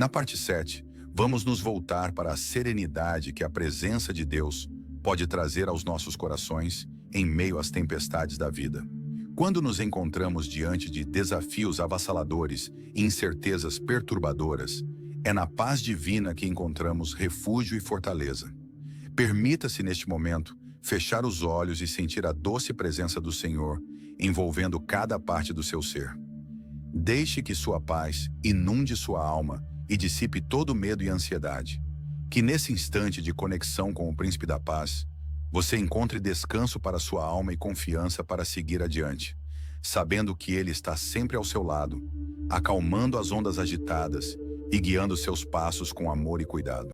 Na parte 7, vamos nos voltar para a serenidade que a presença de Deus pode trazer aos nossos corações em meio às tempestades da vida. Quando nos encontramos diante de desafios avassaladores e incertezas perturbadoras, é na paz divina que encontramos refúgio e fortaleza. Permita-se neste momento fechar os olhos e sentir a doce presença do Senhor envolvendo cada parte do seu ser. Deixe que sua paz inunde sua alma e dissipe todo medo e ansiedade. Que nesse instante de conexão com o Príncipe da Paz, você encontre descanso para sua alma e confiança para seguir adiante, sabendo que Ele está sempre ao seu lado, acalmando as ondas agitadas e guiando seus passos com amor e cuidado.